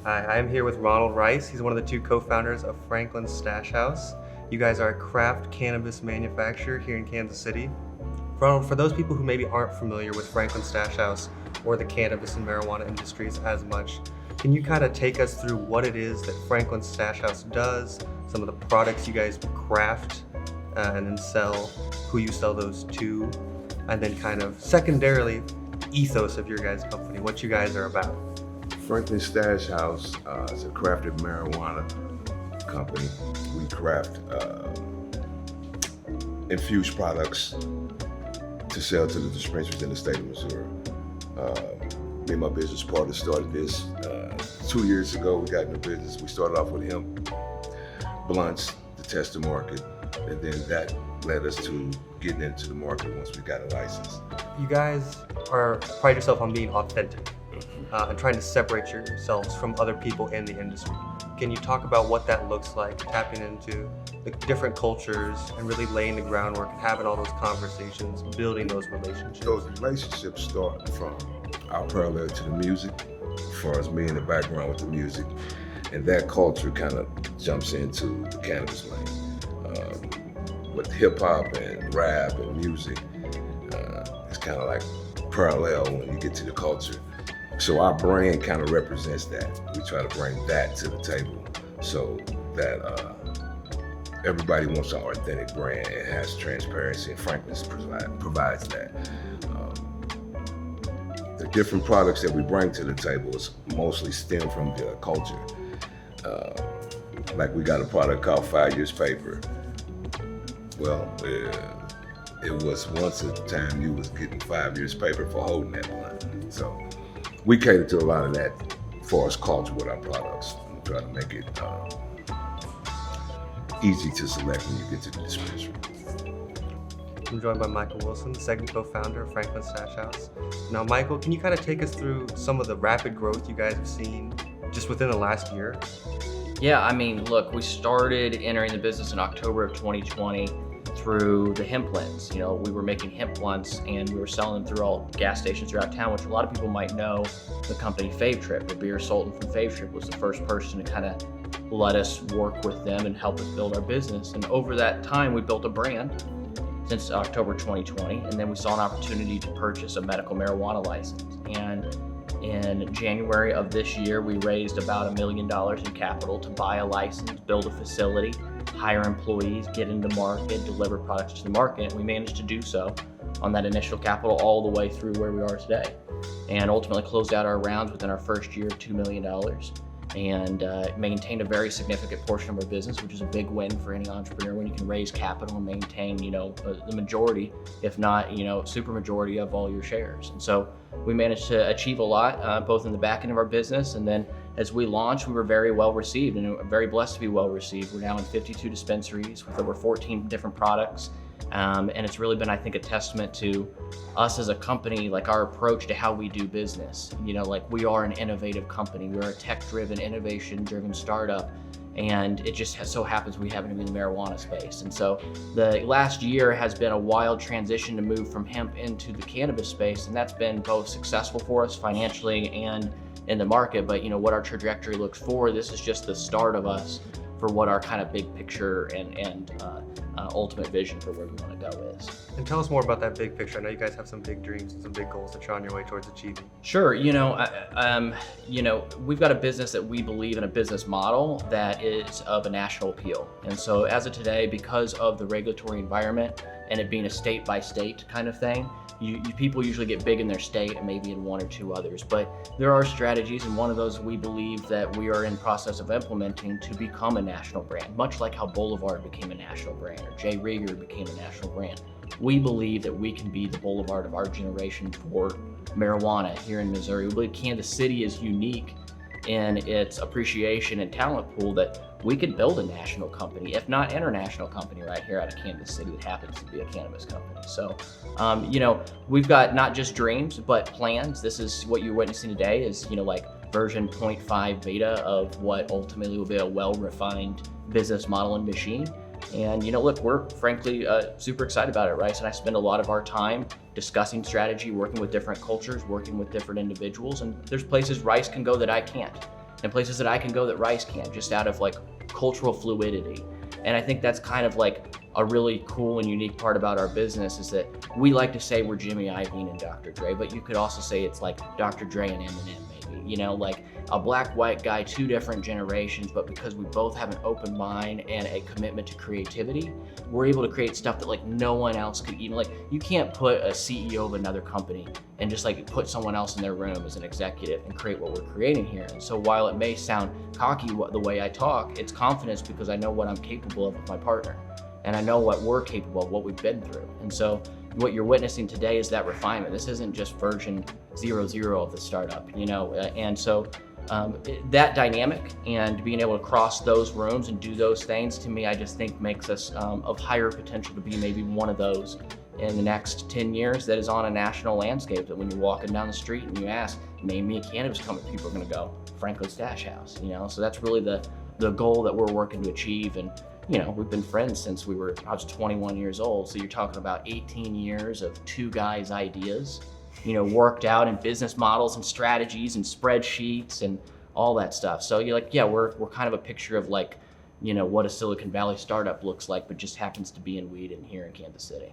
Hi, I am here with Ronald Rice. He's one of the two co-founders of Franklin's Stash House. You guys are a craft cannabis manufacturer here in Kansas City. Ronald, for those people who maybe aren't familiar with Franklin's Stash House or the cannabis and marijuana industries as much, can you kind of take us through what it is that Franklin's Stash House does, some of the products you guys craft and then sell, who you sell those to, and then kind of secondarily, ethos of your guys' company, what you guys are about? Franklin Stash House is a crafted marijuana company. We craft infused products to sell to the dispensaries in the state of Missouri. Me and my business partner started this 2 years ago. We got in the business. We started off with hemp blunts to test the market, and then that led us to getting into the market once we got a license. You guys pride yourself on being authentic and trying to separate yourselves from other people in the industry. Can you talk about what that looks like, tapping into the different cultures and really laying the groundwork and having all those conversations, building those relationships? Those relationships start from our parallel to the music, as far as me in the background with the music, and that culture kind of jumps into the cannabis lane. With hip hop and rap and music, it's kind of like parallel when you get to the culture. So our brand kind of represents that. We try to bring that to the table so that everybody wants an authentic brand and has transparency, and Franklin's provides that. The different products that we bring to the table is mostly stem from the culture. Like we got a product called 5 Years Paper. Well, it was once a time you was getting 5 years paper for holding that blunt. So we cater to a lot of that as far as culture with our products. We try to make it easy to select when you get to the dispensary. I'm joined by Michael Wilson, the second co-founder of Franklin Stash House. Now, Michael, can you kind of take us through some of the rapid growth you guys have seen just within the last year? Yeah, I mean, look, we started entering the business in October of 2020 through the hemp blends. You know, we were making hemp blunts and we were selling them through all gas stations throughout town, which a lot of people might know the company Fave Trip. The beer Sultan from Fave Trip was the first person to kind of let us work with them and help us build our business. And over that time, we built a brand since October 2020, and then we saw an opportunity to purchase a medical marijuana license. And in January of this year, we raised about $1 million in capital to buy a license, build a facility, hire employees, get into market, deliver products to the market. We managed to do so on that initial capital all the way through where we are today, and ultimately closed out our rounds within our first year of $2 million. And maintained a very significant portion of our business, which is a big win for any entrepreneur when you can raise capital and maintain, the majority, if not, super majority of all your shares. And so we managed to achieve a lot, both in the back end of our business, and then as we launched, we were very well received, and very blessed to be well received. We're now in 52 dispensaries with over 14 different products. And it's really been, I think, a testament to us as a company, like our approach to how we do business. Like we are an innovative company. We're a tech-driven, innovation-driven startup. And it just so happens we happen to be in the marijuana space. And so the last year has been a wild transition to move from hemp into the cannabis space. And that's been both successful for us financially and in the market. But what our trajectory looks forward, this is just the start of us for what our kind of big picture and ultimate vision for where we want to go is. And tell us more about that big picture. I know you guys have some big dreams and some big goals that you're on your way towards achieving. Sure. We've got a business that we believe in, a business model that is of a national appeal. And so as of today, because of the regulatory environment and it being a state by state kind of thing, people usually get big in their state and maybe in one or two others, but there are strategies, and one of those we believe that we are in process of implementing to become a national brand, much like how Boulevard became a national brand or J. Rieger became a national brand. We believe that we can be the Boulevard of our generation for marijuana here in Missouri. We believe Kansas City is unique in its appreciation and talent pool that we could build a national company, if not international company, right here out of Kansas City that happens to be a cannabis company. So, we've got not just dreams, but plans. This is what you're witnessing today is, like version 0.5 beta of what ultimately will be a well-refined business model and machine. And look, we're frankly super excited about it. Rice and I spend a lot of our time discussing strategy, working with different cultures, working with different individuals, and there's places Rice can go that I can't. and places that I can go that rice can't, just out of like cultural fluidity. And I think that's kind of like a really cool and unique part about our business, is that we like to say we're Jimmy Iovine and Dr. Dre, but you could also say it's like Dr. Dre and Eminem, maybe, you know, like a black, white guy, two different generations, but because we both have an open mind and a commitment to creativity, we're able to create stuff that like no one else could even, like you can't put a CEO of another company and just like put someone else in their room as an executive and create what we're creating here. And so while it may sound cocky the way I talk, it's confidence because I know what I'm capable of with my partner. And I know what we're capable of, what we've been through. And so what you're witnessing today is that refinement. This isn't just version 0.0 of the startup, you know? And so that dynamic and being able to cross those rooms and do those things, to me, I just think makes us of higher potential to be maybe one of those in the next 10 years that is on a national landscape, that when you're walking down the street and you ask, name me a cannabis company, people are gonna go, Franklin Stash House, you know? So that's really the goal that we're working to achieve. And you know, we've been friends since I was 21 years old. So you're talking about 18 years of two guys' ideas, you know, worked out in business models and strategies and spreadsheets and all that stuff. So you're like, yeah, we're kind of a picture of like, you know, what a Silicon Valley startup looks like, but just happens to be in weed and here in Kansas City.